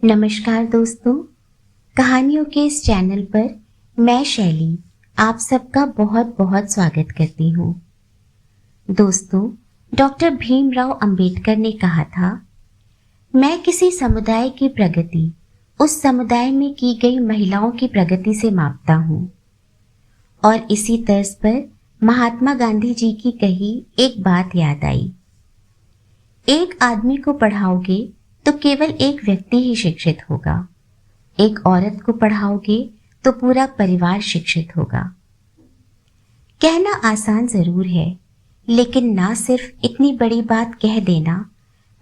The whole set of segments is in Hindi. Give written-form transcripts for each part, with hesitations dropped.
नमस्कार दोस्तों, कहानियों के इस चैनल पर मैं शैली आप सबका बहुत बहुत स्वागत करती हूँ। दोस्तों, डॉक्टर भीमराव अंबेडकर ने कहा था, मैं किसी समुदाय की प्रगति उस समुदाय में की गई महिलाओं की प्रगति से मापता हूँ। और इसी तर्ज पर महात्मा गांधी जी की कही एक बात याद आई, एक आदमी को पढ़ाओगे तो केवल एक व्यक्ति ही शिक्षित होगा, एक औरत को पढ़ाओगे तो पूरा परिवार शिक्षित होगा। कहना आसान जरूर है, लेकिन ना सिर्फ इतनी बड़ी बात कह देना,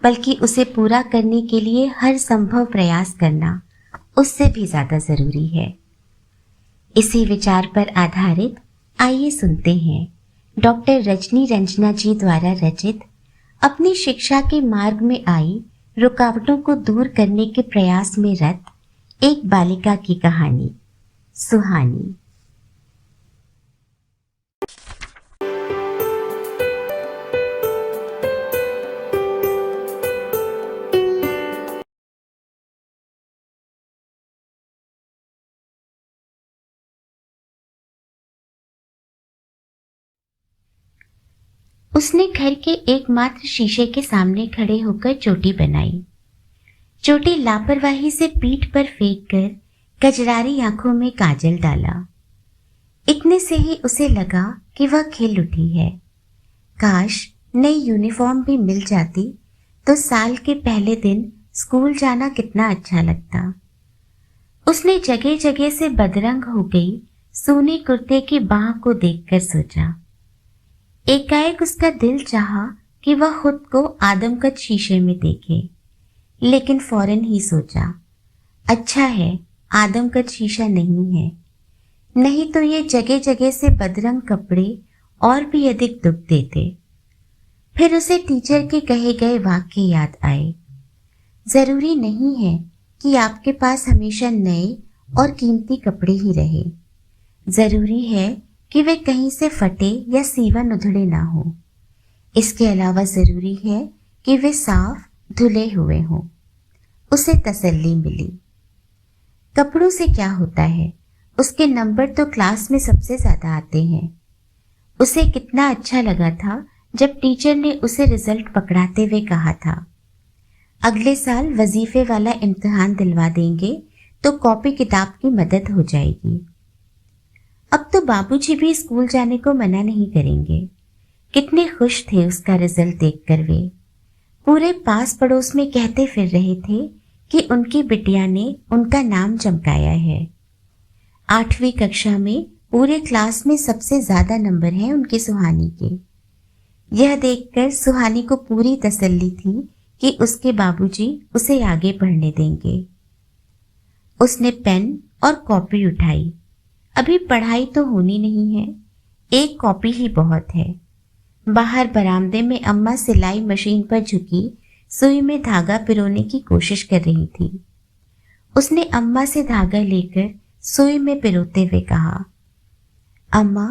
बल्कि उसे पूरा करने के लिए हर संभव प्रयास करना उससे भी ज्यादा जरूरी है। इसी विचार पर आधारित आइए सुनते हैं डॉक्टर रजनी रंजना जी द्वारा रचित अपनी शिक्षा के मार्ग में आई रुकावटों को दूर करने के प्रयास में रत एक बालिका की कहानी, सुहानी। उसने घर के एकमात्र शीशे के सामने खड़े होकर चोटी बनाई। चोटी लापरवाही से पीठ पर फेंक कर कजरारी आंखों में काजल डाला। इतने से ही उसे लगा कि वह खिल उठी है। काश नई यूनिफॉर्म भी मिल जाती तो साल के पहले दिन स्कूल जाना कितना अच्छा लगता। उसने जगह जगह से बदरंग हो गई सोने कुर्ते की बाह को देखकर सोचा। एकाएक उसका दिल चाहा कि वह खुद को आदमकद शीशे में देखे, लेकिन फौरन ही सोचा, अच्छा है आदमकद शीशा नहीं है, नहीं तो ये जगह जगह से बदरंग कपड़े और भी अधिक दुख देते। फिर उसे टीचर के कहे गए वाक्य याद आए, जरूरी नहीं है कि आपके पास हमेशा नए और कीमती कपड़े ही रहे, जरूरी है कि वे कहीं से फटे या सीवन उधड़े ना हो। इसके अलावा जरूरी है कि वे साफ धुले हुए हों। उसे तसल्ली मिली। कपड़ों से क्या होता है, उसके नंबर तो क्लास में सबसे ज्यादा आते हैं। उसे कितना अच्छा लगा था जब टीचर ने उसे रिजल्ट पकड़ाते हुए कहा था, अगले साल वजीफे वाला इम्तिहान दिलवा देंगे तो कॉपी किताब की मदद हो जाएगी। अब तो बाबूजी भी स्कूल जाने को मना नहीं करेंगे। कितने खुश थे उसका रिजल्ट देखकर वे। पूरे पास पड़ोस में कहते फिर रहे थे कि उनकी बिटिया ने उनका नाम चमकाया है। 8वीं कक्षा में पूरे क्लास में सबसे ज्यादा नंबर हैं उनकी सुहानी के। यह देखकर सुहानी को पूरी तसल्ली थी कि उसके बाबूजी उसे आगे पढ़ने देंगे। उसने पेन और कॉपी उठाई। अभी पढ़ाई तो होनी नहीं है, एक कॉपी ही बहुत है। बाहर बरामदे में अम्मा सिलाई मशीन पर झुकी सुई में धागा पिरोने की कोशिश कर रही थी। उसने अम्मा से धागा लेकर सुई में पिरोते हुए कहा, अम्मा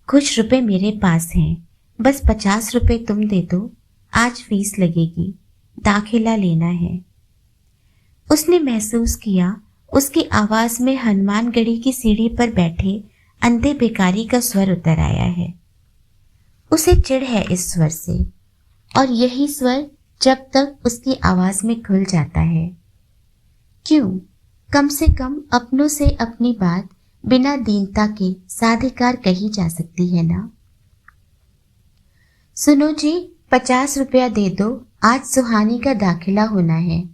कुछ रुपए मेरे पास हैं, बस 50 रुपए तुम दे दो, आज फीस लगेगी, दाखिला लेना है। उसने महसूस किया उसकी आवाज में हनुमानगढ़ी की सीढ़ी पर बैठे अंधे भिखारी का स्वर उतर आया है। उसे चिढ़ है इस स्वर से, और यही स्वर जब तक उसकी आवाज में खुल जाता है। क्यों, कम से कम अपनों से अपनी बात बिना दीनता के साधिकार कही जा सकती है ना। सुनो जी, 50 रुपया दे दो, आज सुहानी का दाखिला होना है।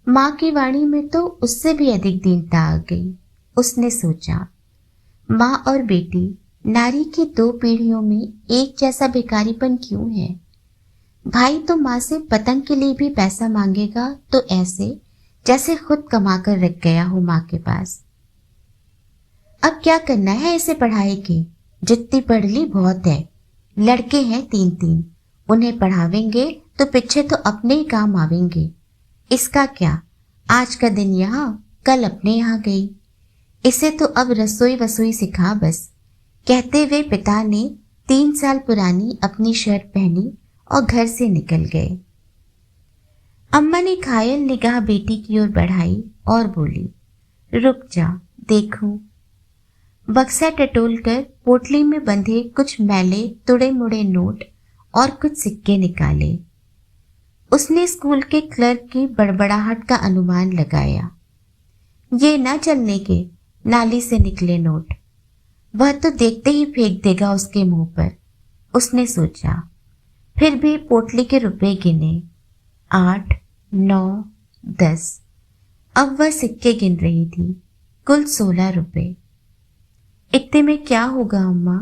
माँ की वाणी में तो उससे भी अधिक दीनता आ गई। उसने सोचा, माँ और बेटी नारी की 2 पीढ़ियों में एक जैसा भिखारीपन क्यों है। भाई तो माँ से पतंग के लिए भी पैसा मांगेगा तो ऐसे जैसे खुद कमा कर रख गया हो माँ के पास। अब क्या करना है इसे पढ़ाई के, जितनी पढ़ ली बहुत है। लड़के हैं 3-3, उन्हें पढ़ावेंगे तो पीछे तो अपने ही काम आवेंगे। इसका क्या, आज का दिन यहाँ कल अपने यहाँ गई, इसे तो अब रसोई वसोई सिखा बस, कहते हुए पिता ने 3 साल पुरानी अपनी शर्ट पहनी और घर से निकल गए। अम्मा ने घायल निगाह बेटी की ओर बढ़ाई और बोली, रुक जा, देखूं। बक्सा टटोलकर पोटली में बंधे कुछ मैले तुड़े मुड़े नोट और कुछ सिक्के निकाले। उसने स्कूल के क्लर्क की बड़बड़ाहट का अनुमान लगाया। ये ना चलने के नाली से निकले नोट, वह तो देखते ही फेंक देगा उसके मुंह पर, उसने सोचा। फिर भी पोटली के रुपए गिने, 8, 9, 10। अब वह सिक्के गिन रही थी, कुल 16 रुपए। इतने में क्या होगा अम्मा?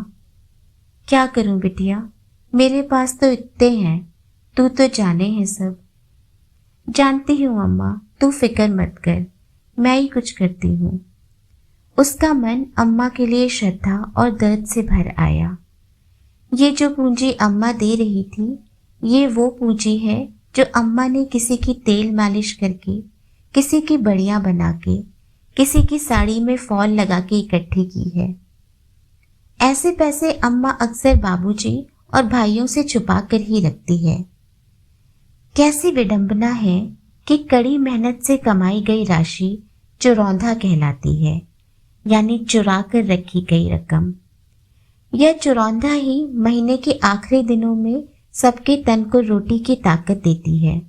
क्या करूं बिटिया, मेरे पास तो इतने हैं, तू तो जाने है सब। जानती हूँ अम्मा, तू फिक्र मत कर, मैं ही कुछ करती हूँ। उसका मन अम्मा के लिए श्रद्धा और दर्द से भर आया। ये जो पूंजी अम्मा दे रही थी, ये वो पूंजी है जो अम्मा ने किसी की तेल मालिश करके, किसी की बढ़िया बना के, किसी की साड़ी में फॉल लगा के इकट्ठी की है। ऐसे पैसे अम्मा अक्सर बाबूजी और भाइयों से छुपा कर ही रखती है। कैसी विडंबना है कि कड़ी मेहनत से कमाई गई राशि चुरौंधा कहलाती है, यानी चुरा कर रखी गई रकम। यह चुरौंधा ही महीने के आखिरी दिनों में सबके तन को रोटी की ताकत देती है,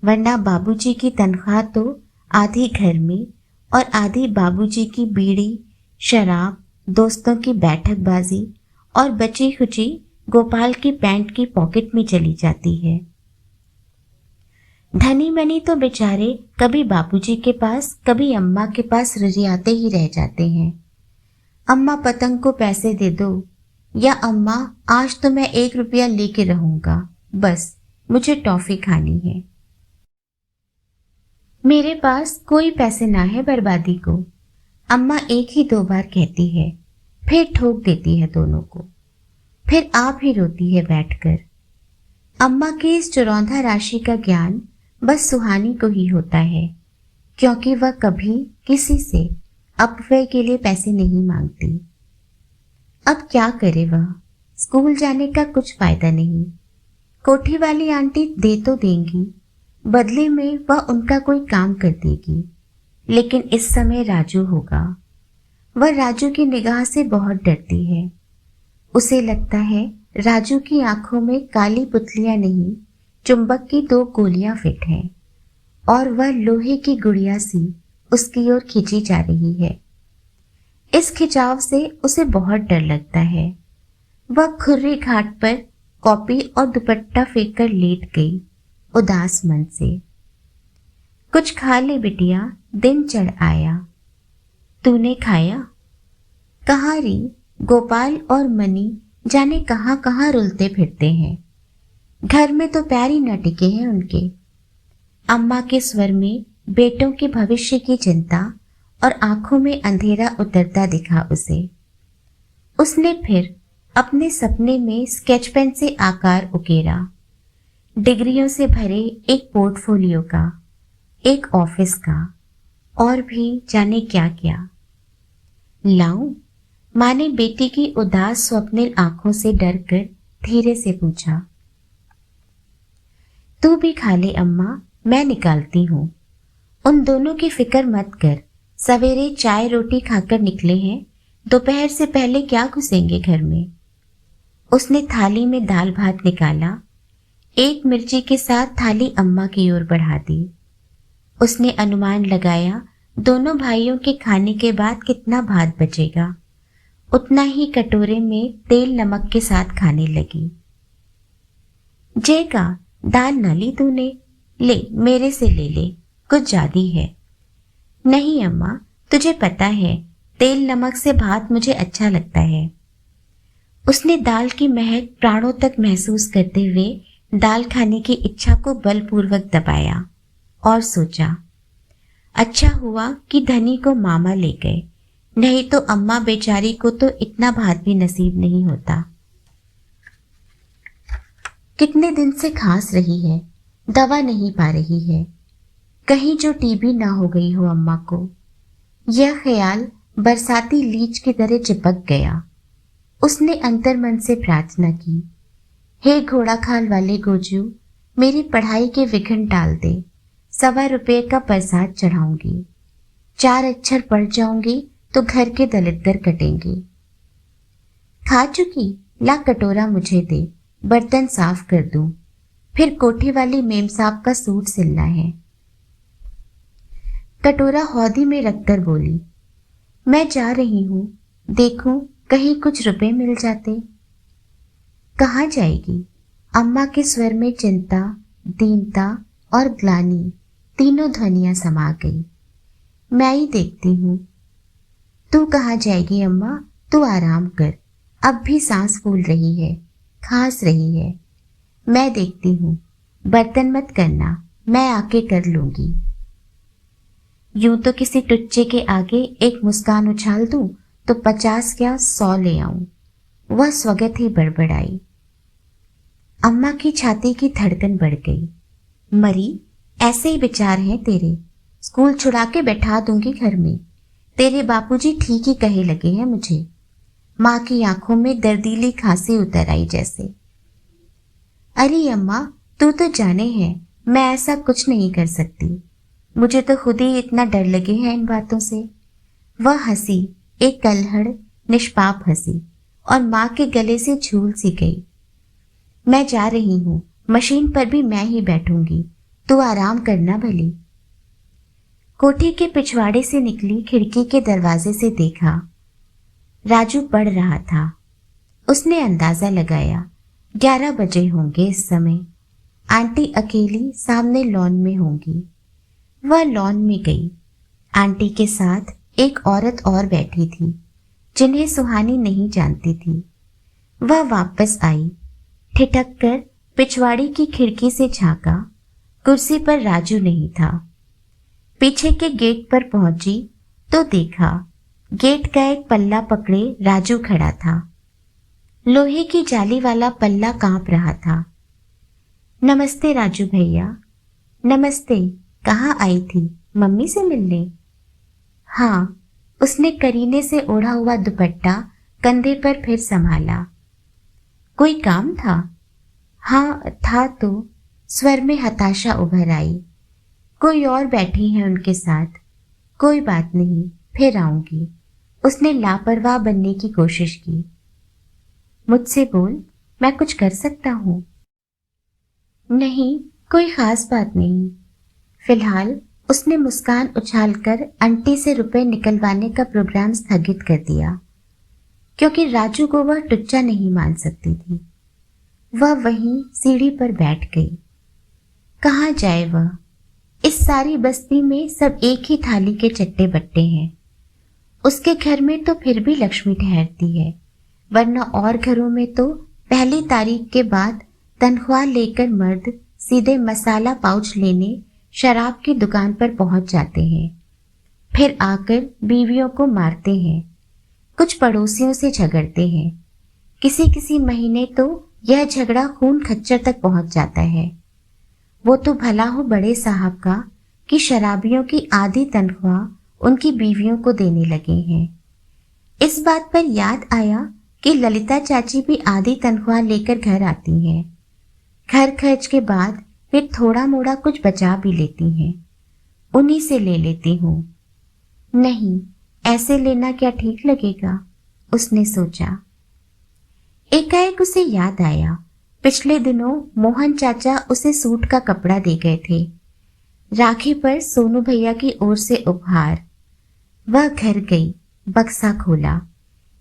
वरना बाबूजी की तनख्वाह तो आधी घर में और आधी बाबूजी की बीड़ी, शराब, दोस्तों की बैठकबाजी और बची खुची गोपाल की पैंट की पॉकेट में चली जाती है। धनी मनी तो बेचारे कभी बाबूजी के पास कभी अम्मा के पास रिझाते ही रह जाते हैं। अम्मा पतंग को पैसे दे दो, या अम्मा आज तो मैं 1 रुपया लेके रहूंगा, बस मुझे टॉफी खानी है। मेरे पास कोई पैसे ना है बर्बादी को, अम्मा 1 ही 2 बार कहती है, फिर ठोक देती है दोनों को, फिर आप ही रोती है बैठकर। अम्मा के इस चुरौंधा राशि का ज्ञान बस सुहानी को ही होता है, क्योंकि वह कभी किसी से अपव्यय के लिए पैसे नहीं मांगती। अब क्या करे वह, स्कूल जाने का कुछ फायदा नहीं। कोठी वाली आंटी दे तो देंगी, बदले में वह उनका कोई काम कर देगी, लेकिन इस समय राजू होगा। वह राजू की निगाह से बहुत डरती है। उसे लगता है राजू की आंखों में काली पुतलियां नहीं, चुंबक की 2 गोलियां फिट हैं और वह लोहे की गुड़िया सी उसकी ओर खींची जा रही है। इस खिंचाव से उसे बहुत डर लगता है। वह खुर्री घाट पर कॉपी और दुपट्टा फेंक कर लेट गई, उदास मन से। कुछ खा ले बिटिया, दिन चढ़ आया। तूने खाया? कहाँ री, गोपाल और मनी जाने कहाँ कहाँ रुलते फिरते हैं, घर में तो पैर ही न टिके हैं उनके। अम्मा के स्वर में बेटों के भविष्य की चिंता और आंखों में अंधेरा उतरता दिखा उसे। उसने फिर अपने सपने में स्केच पेन से आकार उकेरा, डिग्रियों से भरे एक पोर्टफोलियो का, एक ऑफिस का, और भी जाने क्या क्या। लाऊं? माँ ने बेटी की उदास स्वप्निल आंखों से डरकर धीरे से पूछा। तू भी खा ले अम्मा, मैं निकालती हूँ। उन दोनों की फिक्र मत कर, सवेरे चाय रोटी खाकर निकले हैं, दोपहर से पहले क्या घुसेंगे घर में। उसने थाली में दाल भात निकाला, एक मिर्ची के साथ थाली अम्मा की ओर बढ़ा दी। उसने अनुमान लगाया दोनों भाइयों के खाने के बाद कितना भात बचेगा, उतना ही कटोरे में तेल नमक के साथ खाने लगी। जय का दाल न ली तूने, ले मेरे से ले ले, कुछ ज्यादा है। नहीं अम्मा, तुझे पता है तेल नमक से भात मुझे अच्छा लगता है। उसने दाल की महक प्राणों तक महसूस करते हुए दाल खाने की इच्छा को बलपूर्वक दबाया और सोचा, अच्छा हुआ कि धनी को मामा ले गए, नहीं तो अम्मा बेचारी को तो इतना भात भी नसीब नहीं होता। कितने दिन से खांस रही है, दवा नहीं पा रही है, कहीं जो टीबी ना हो गई हो अम्मा को। यह ख्याल बरसाती लीच की तरह चिपक गया। उसने अंतर्मन से प्रार्थना की, हे घोड़ा खाल वाले गोजू, मेरी पढ़ाई के विघ्न टाल दे। 1.25 का प्रसाद चढ़ाऊंगी। 4 अक्षर पढ़ जाऊंगी तो घर के दलिद्दर कटेंगे। खा चुकी, ला कटोरा मुझे दे, बर्तन साफ कर दूं। फिर कोठी वाली मेम साहब का सूट सिलना है। कटोरा हौदी में रखकर बोली, मैं जा रही हूं, देखूं कहीं कुछ रुपए मिल जाते। कहाँ जाएगी? अम्मा के स्वर में चिंता, दीनता और ग्लानि तीनों ध्वनियां समा गई। मैं ही देखती हूं। तू कहाँ जाएगी अम्मा? तू आराम कर, अब भी सांस फूल रही है, खांस रही है। मैं देखती हूँ, बर्तन मत करना, मैं आके कर लूंगी। यूं तो किसी टुच्चे के आगे एक मुस्कान उछाल दूं तो 50 क्या 100 ले आऊं। वह स्वगत ही बड़बड़ाई। अम्मा की छाती की धड़कन बढ़ गई। मरी, ऐसे ही विचार हैं तेरे। स्कूल छुड़ा के बैठा दूंगी घर में। तेरे बापूजी ठीक ही कहे लगे हैं मुझे। माँ की आंखों में दर्दीली खांसी उतर आई जैसे। अरे अम्मा, तू तो जाने है मैं ऐसा कुछ नहीं कर सकती। मुझे तो खुद ही इतना डर लगे है इन बातों से। वह हंसी, एक कल्हड़ निष्पाप हंसी, और माँ के गले से झूल सी गई। मैं जा रही हूँ, मशीन पर भी मैं ही बैठूंगी, तू आराम करना भली। कोठी के पिछवाड़े से निकली खिड़की के दरवाजे से देखा, राजू पढ़ रहा था। उसने अंदाजा लगाया 11 बजे होंगे इस समय। आंटी अकेली सामने लॉन में होंगी। वह लॉन में गई। आंटी के साथ एक औरत और बैठी थी जिन्हें सुहानी नहीं जानती थी। वह वापस आई, ठिठक कर पिछवाड़ी की खिड़की से झांका। कुर्सी पर राजू नहीं था। पीछे के गेट पर पहुंची तो देखा गेट का एक पल्ला पकड़े राजू खड़ा था। लोहे की जाली वाला पल्ला कांप रहा था। नमस्ते राजू भैया। नमस्ते। कहाँ आई थी? मम्मी से मिलने? हाँ। उसने करीने से ओढ़ा हुआ दुपट्टा कंधे पर फिर संभाला। कोई काम था? हाँ था तो। स्वर में हताशा उभर आई। कोई और बैठी है उनके साथ। कोई बात नहीं, फिर आऊंगी। उसने लापरवाह बनने की कोशिश की। मुझसे बोल, मैं कुछ कर सकता हूँ? नहीं, कोई खास बात नहीं। फिलहाल उसने मुस्कान उछालकर आंटी से रुपए निकलवाने का प्रोग्राम स्थगित कर दिया, क्योंकि राजू को वह टुच्चा नहीं मान सकती थी। वह वहीं सीढ़ी पर बैठ गई। कहाँ जाए वह? इस सारी बस्ती में सब एक ही थाली के चट्टे बट्टे हैं। उसके घर में तो फिर भी लक्ष्मी ठहरती है, वरना और घरों में तो 1 तारीख के बाद तनख्वाह लेकर मर्द सीधे मसाला पाउच लेने शराब की दुकान पर पहुंच जाते हैं, फिर आकर बीवियों को मारते हैं, कुछ पड़ोसियों से झगड़ते हैं। किसी किसी महीने तो यह झगड़ा खून खच्चर तक पहुंच जाता है। वो तो भला हो बड़े साहब का कि शराबियों की आधी तनख्वाह उनकी बीवियों को देने लगे हैं। इस बात पर याद आया कि ललिता चाची भी आधी तनख्वाह लेकर घर आती हैं। घर खर्च के बाद फिर थोड़ा मोड़ा कुछ बचा भी लेती हैं। उन्हीं से ले लेती हूँ। नहीं, ऐसे लेना क्या ठीक लगेगा, उसने सोचा। एकाएक उसे याद आया, पिछले दिनों मोहन चाचा उसे सूट का कपड़ा दे गए थे, राखी पर सोनू भैया की ओर से उपहार। वह घर गई, बक्सा खोला,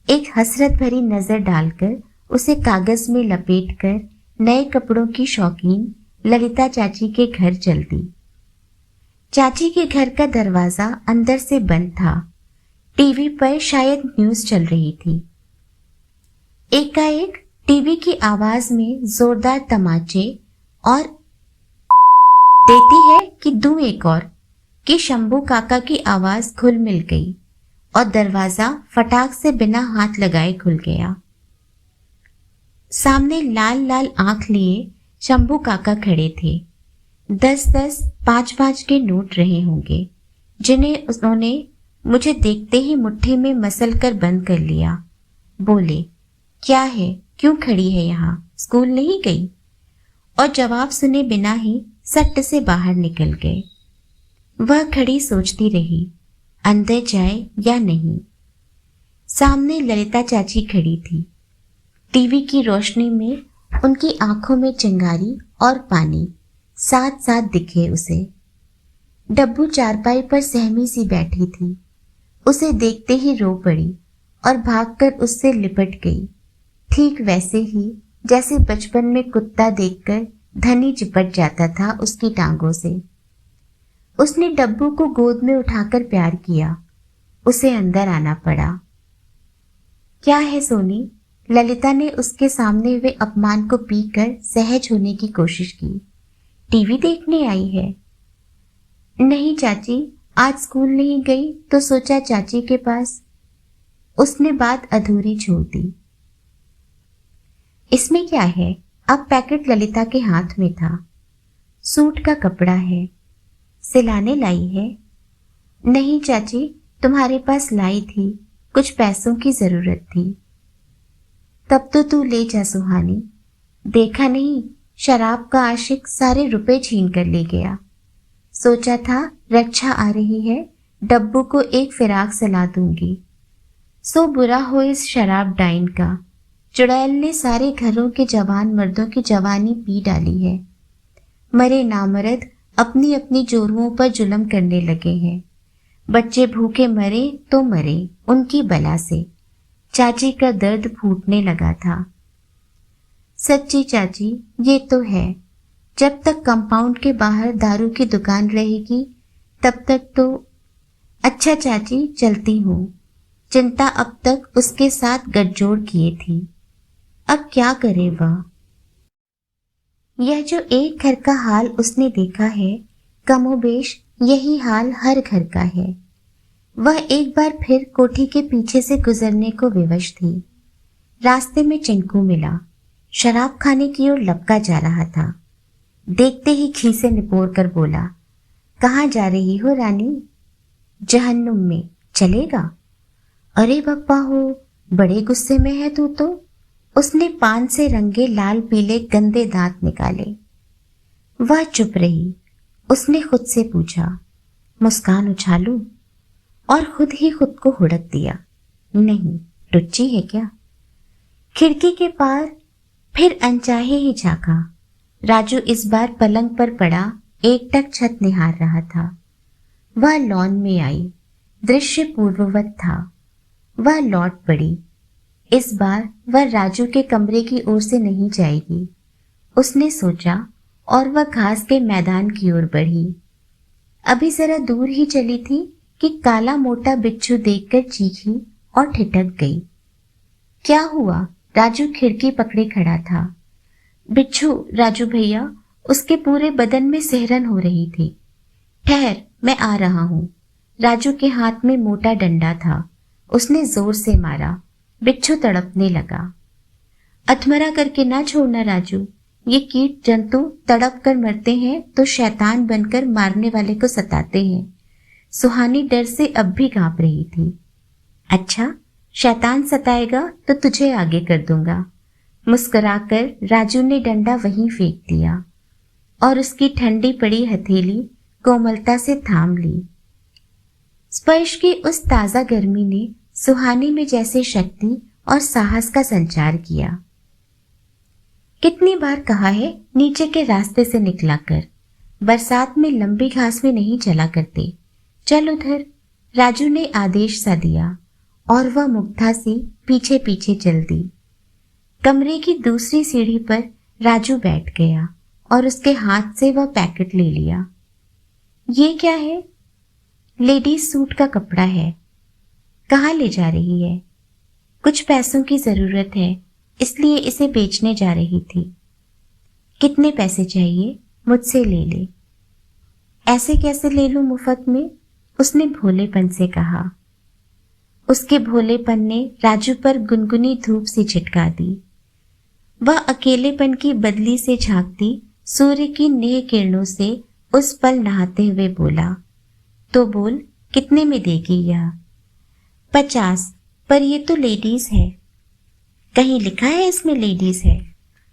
एक हसरत भरी नजर डालकर उसे कागज में लपेटकर नए कपड़ों की शौकीन ललिता चाची के घर चल दी। चाची के घर का दरवाजा अंदर से बंद था। टीवी पर शायद न्यूज चल रही थी। एकाएक टीवी की आवाज में जोरदार तमाचे और देती है कि दूं एक और कि शंभू काका की आवाज घुल मिल गई और दरवाजा फटाक से बिना हाथ लगाए खुल गया। सामने लाल लाल आंख लिए शंभू काका खड़े थे। 10-10, 5-5 के नोट रहे होंगे, जिन्हें उन्होंने मुझे देखते ही मुट्ठी में मसल कर बंद कर लिया। बोले, क्या है, क्यों खड़ी है यहाँ, स्कूल नहीं गई? और जवाब सुने बिना ही सट्ट से बाहर निकल गए। वह खड़ी सोचती रही, अंदर जाए या नहीं। सामने ललिता चाची खड़ी थी। टीवी की रोशनी में उनकी आंखों में चिंगारी और पानी साथ साथ दिखे उसे। डब्बू चारपाई पर सहमी सी बैठी थी। उसे देखते ही रो पड़ी और भागकर उससे लिपट गई, ठीक वैसे ही जैसे बचपन में कुत्ता देखकर धनी चिपट जाता था उसकी टांगों से। उसने डब्बू को गोद में उठाकर प्यार किया। उसे अंदर आना पड़ा। क्या है सोनी? ललिता ने उसके सामने हुए अपमान को पीकर सहज होने की कोशिश की। टीवी देखने आई है? नहीं चाची, आज स्कूल नहीं गई तो सोचा चाची के पास। उसने बात अधूरी छोड़ दी। इसमें क्या है? अब पैकेट ललिता के हाथ में था। सूट का कपड़ा है, सिलाने लाई है? नहीं चाची, तुम्हारे पास लाई थी, कुछ पैसों की जरूरत थी। तब तो तू ले जा सुहानी। देखा नहीं, शराब का आशिक सारे रुपए छीन कर ले गया। सोचा था रक्षा आ रही है, डब्बू को एक फिराक सला दूंगी। सो बुरा हो इस शराब डाइन का। चुड़ैल ने सारे घरों के जवान मर्दों की जवानी पी डाली है। मरे नामर्द अपनी अपनी जोरुओं पर जुल्म करने लगे हैं। बच्चे भूखे मरे तो मरे उनकी बला से। चाची का दर्द फूटने लगा था। सच्ची चाची, ये तो है। जब तक कंपाउंड के बाहर दारू की दुकान रहेगी तब तक तो। अच्छा चाची, चलती हूँ। चिंता अब तक उसके साथ गठजोड़ किए थी। अब क्या करे वह? यह जो एक घर का हाल उसने देखा है, कमोबेश यही हाल हर घर का है। वह एक बार फिर कोठी के पीछे से गुजरने को विवश थी। रास्ते में चिंकू मिला। शराब खाने की ओर लपका जा रहा था। देखते ही खीसे निपोर कर बोला, कहाँ जा रही हो रानी? जहन्नुम में। चलेगा? अरे बप्पा हो, बड़े गुस्से में है तू तो। उसने पान से रंगे लाल पीले गंदे दांत निकाले। वह चुप रही। उसने खुद से पूछा, मुस्कान उछालूं? और खुद ही खुद को हुड़क दिया, नहीं, टुच्ची है क्या? खिड़की के पार फिर अनचाहे ही झांका। राजू इस बार पलंग पर पड़ा एकटक छत निहार रहा था। वह लॉन में आई। दृश्य पूर्ववत था। वह लौट पड़ी। इस बार वह राजू के कमरे की ओर से नहीं जाएगी, उसने सोचा, और वह घास के मैदान की ओर बढ़ी। अभी जरा दूर ही चली थी कि काला मोटा बिच्छू देखकर चीखी और ठिठक गई। क्या हुआ? राजू खिड़की पकड़े खड़ा था। बिच्छू राजू भैया, उसके पूरे बदन में सिहरन हो रही थी। ठहर, मैं आ रहा हूँ। राजू के हाथ में मोटा डंडा था। उसने जोर से मारा। बिच्छू तड़पने लगा। अधमरा करके ना छोड़ना राजू। ये कीट जंतु तड़प कर मरते हैं तो शैतान बनकर मारने वाले को सताते हैं। सुहानी डर से अब भी कांप रही थी। अच्छा, शैतान सताएगा तो तुझे आगे कर दूंगा। मुस्कुराकर राजू ने डंडा वहीं फेंक दिया और उसकी ठंडी पड़ी हथेली कोमलता से थाम ली। स्पर्श की उस ताजा गर्मी ने सुहानी में जैसे शक्ति और साहस का संचार किया। कितनी बार कहा है नीचे के रास्ते से निकला कर। बरसात में लंबी घास में नहीं चला करते। चल उधर। राजू ने आदेश सा दिया और वह मुग्धा सी पीछे पीछे चल दी। कमरे की दूसरी सीढ़ी पर राजू बैठ गया और उसके हाथ से वह पैकेट ले लिया। ये क्या है? लेडीज सूट का कपड़ा है। कहाँ ले जा रही है? कुछ पैसों की जरूरत है, इसलिए इसे बेचने जा रही थी। कितने पैसे चाहिए? मुझसे ले ले। ऐसे कैसे ले लूं मुफ्त में? उसने भोलेपन से कहा। उसके भोलेपन ने राजू पर गुनगुनी धूप सी छिटका दी। वह अकेलेपन की बदली से झांकती सूर्य की नेह किरणों से उस पल नहाते हुए बोला, तो बोल, कितने में देगी यह? 50, पर ये तो लेडीज है। कहीं लिखा है इसमें लेडीज है?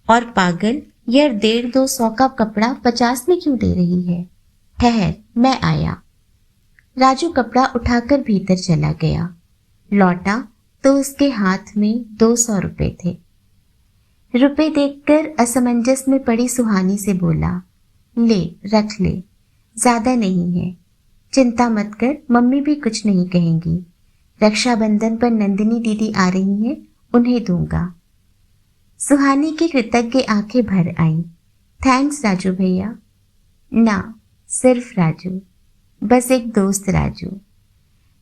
और पागल, यार 150-200 का कपड़ा 50 में क्यों दे रही है? ठहर, मैं आया। राजू कपड़ा उठाकर भीतर चला गया। लौटा तो उसके हाथ में 200 रुपए थे। रुपए देखकर असमंजस में पड़ी सुहानी से बोला, ले रख ले, ज्यादा नहीं है, चिंता मत कर, मम्मी भी कुछ नहीं कहेंगी। रक्षाबंधन पर नंदिनी दीदी आ रही हैं, उन्हें दूंगा। सुहानी की कृतज्ञ आंखें भर आईं। थैंक्स राजू भैया। ना, सिर्फ राजू, बस एक दोस्त राजू।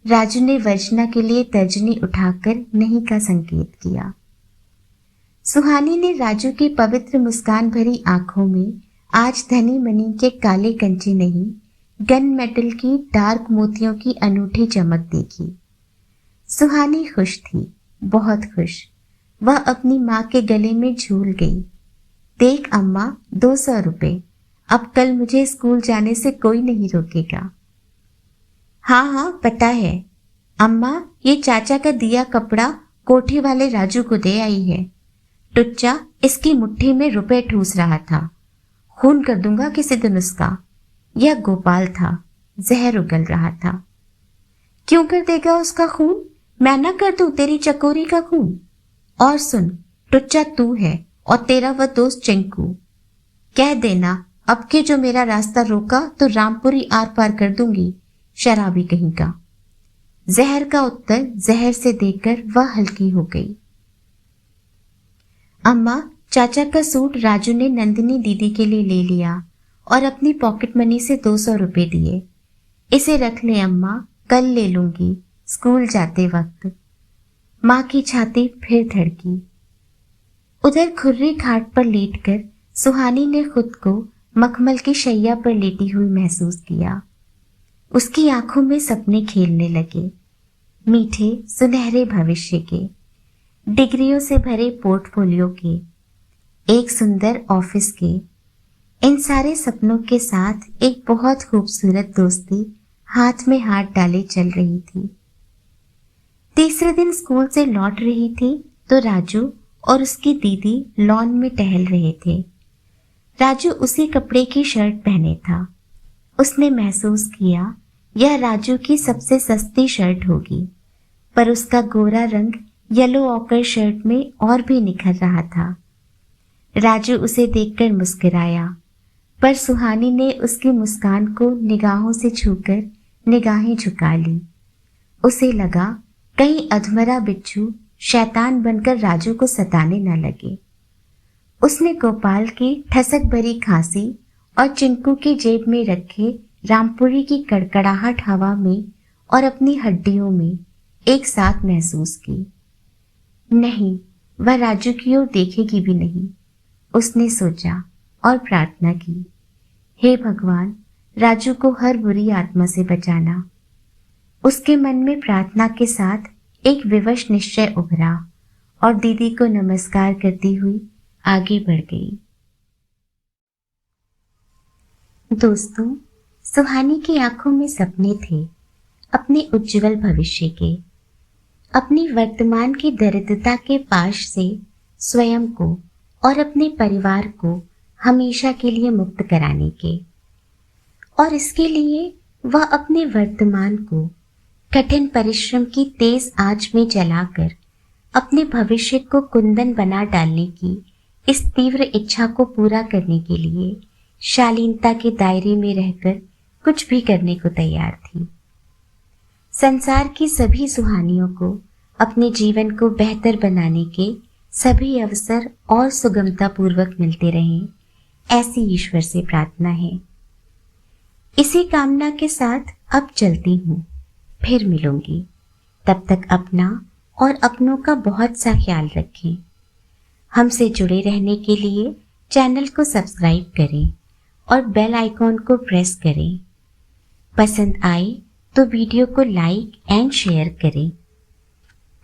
राजू ने वर्जना के लिए तर्जनी उठाकर नहीं का संकेत किया। सुहानी ने राजू की पवित्र मुस्कान भरी आंखों में आज धनी मनी के काले कंचे नहीं, गन मेटल की डार्क मोतियों की अनूठी चमक देखी। सुहानी खुश थी, बहुत खुश। वह अपनी माँ के गले में झूल गई। देख अम्मा, 200 रुपए, अब कल मुझे स्कूल जाने से कोई नहीं रोकेगा। हाँ हाँ पता है अम्मा, ये चाचा का दिया कपड़ा कोठी वाले राजू को दे आई है। टुच्चा इसकी मुट्ठी में रुपए ठूस रहा था। खून कर दूंगा किसी दिन उसका। यह गोपाल था, जहर उगल रहा था। क्यों कर देगा उसका खून? मैं ना कर दूं तेरी चकोरी का खून? और सुन, टुच्चा तू है और तेरा वह दोस्त चिंकू। कह देना अब के जो मेरा रास्ता रोका तो रामपुरी आर पार कर दूंगी, शराबी कहीं का। जहर का उत्तर जहर से देकर वह हल्की हो गई। अम्मा, चाचा का सूट राजू ने नंदिनी दीदी के लिए ले लिया और अपनी पॉकेट मनी से 200 रुपए दिए। इसे रख ले अम्मा, कल ले लूंगी स्कूल जाते वक्त। माँ की छाती फिर धड़की। उधर खुर्री खाट पर लेटकर सुहानी ने खुद को मखमल की शैया पर लेटी हुई महसूस किया। उसकी आंखों में सपने खेलने लगे, मीठे सुनहरे भविष्य के, डिग्रियों से भरे पोर्टफोलियो के, एक सुंदर ऑफिस के। इन सारे सपनों के साथ एक बहुत खूबसूरत दोस्ती हाथ में हाथ डाले चल रही थी। तीसरे दिन स्कूल से लौट रही थी तो राजू और उसकी दीदी लॉन में टहल रहे थे। राजू उसी कपड़े की शर्ट पहने था। उसने महसूस किया यह राजू की सबसे सस्ती शर्ट होगी, पर उसका गोरा रंग येलो ऑकर शर्ट में और भी निखर रहा था। राजू उसे देखकर मुस्कुराया, पर सुहानी ने उसकी मुस्कान को निगाहों से छूकर निगाहें झुका ली। उसे लगा कहीं अधमरा बिच्छू शैतान बनकर राजू को सताने न लगे। उसने गोपाल की ठसक भरी खांसी और चिंकू की जेब में रखे रामपुरी की कड़कड़ाहट हवा में और अपनी हड्डियों में एक साथ महसूस की। नहीं, वह राजू की ओर देखेगी भी नहीं, उसने सोचा और प्रार्थना की, हे भगवान, राजू को हर बुरी आत्मा से बचाना। उसके मन में प्रार्थना के साथ एक विवश निश्चय उभरा और दीदी को नमस्कार करती हुई आगे बढ़ गई। दोस्तों, सुहानी की आंखों में सपने थे अपने उज्जवल भविष्य के, अपनी वर्तमान की दरिद्रता के पाश से स्वयं को और अपने परिवार को हमेशा के लिए मुक्त कराने के। और इसके लिए वह अपने वर्तमान को कठिन परिश्रम की तेज आंच में जलाकर अपने भविष्य को कुंदन बना डालने की इस तीव्र इच्छा को पूरा करने के लिए शालीनता के दायरे में रहकर कुछ भी करने को तैयार थी। संसार की सभी सुहानियों को अपने जीवन को बेहतर बनाने के सभी अवसर और सुगमता पूर्वक मिलते रहें, ऐसी ईश्वर से प्रार्थना है। इसी कामना के साथ अब चलती हूँ, फिर मिलूंगी। तब तक अपना और अपनों का बहुत सा ख्याल रखें। हमसे जुड़े रहने के लिए चैनल को सब्सक्राइब करें और बेल आइकॉन को प्रेस करें। पसंद आए तो वीडियो को लाइक एंड शेयर करें।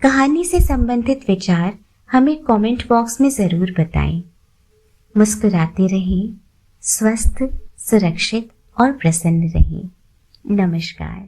कहानी से संबंधित विचार हमें कमेंट बॉक्स में ज़रूर बताएं। मुस्कुराते रहें, स्वस्थ, सुरक्षित और प्रसन्न रहें। नमस्कार।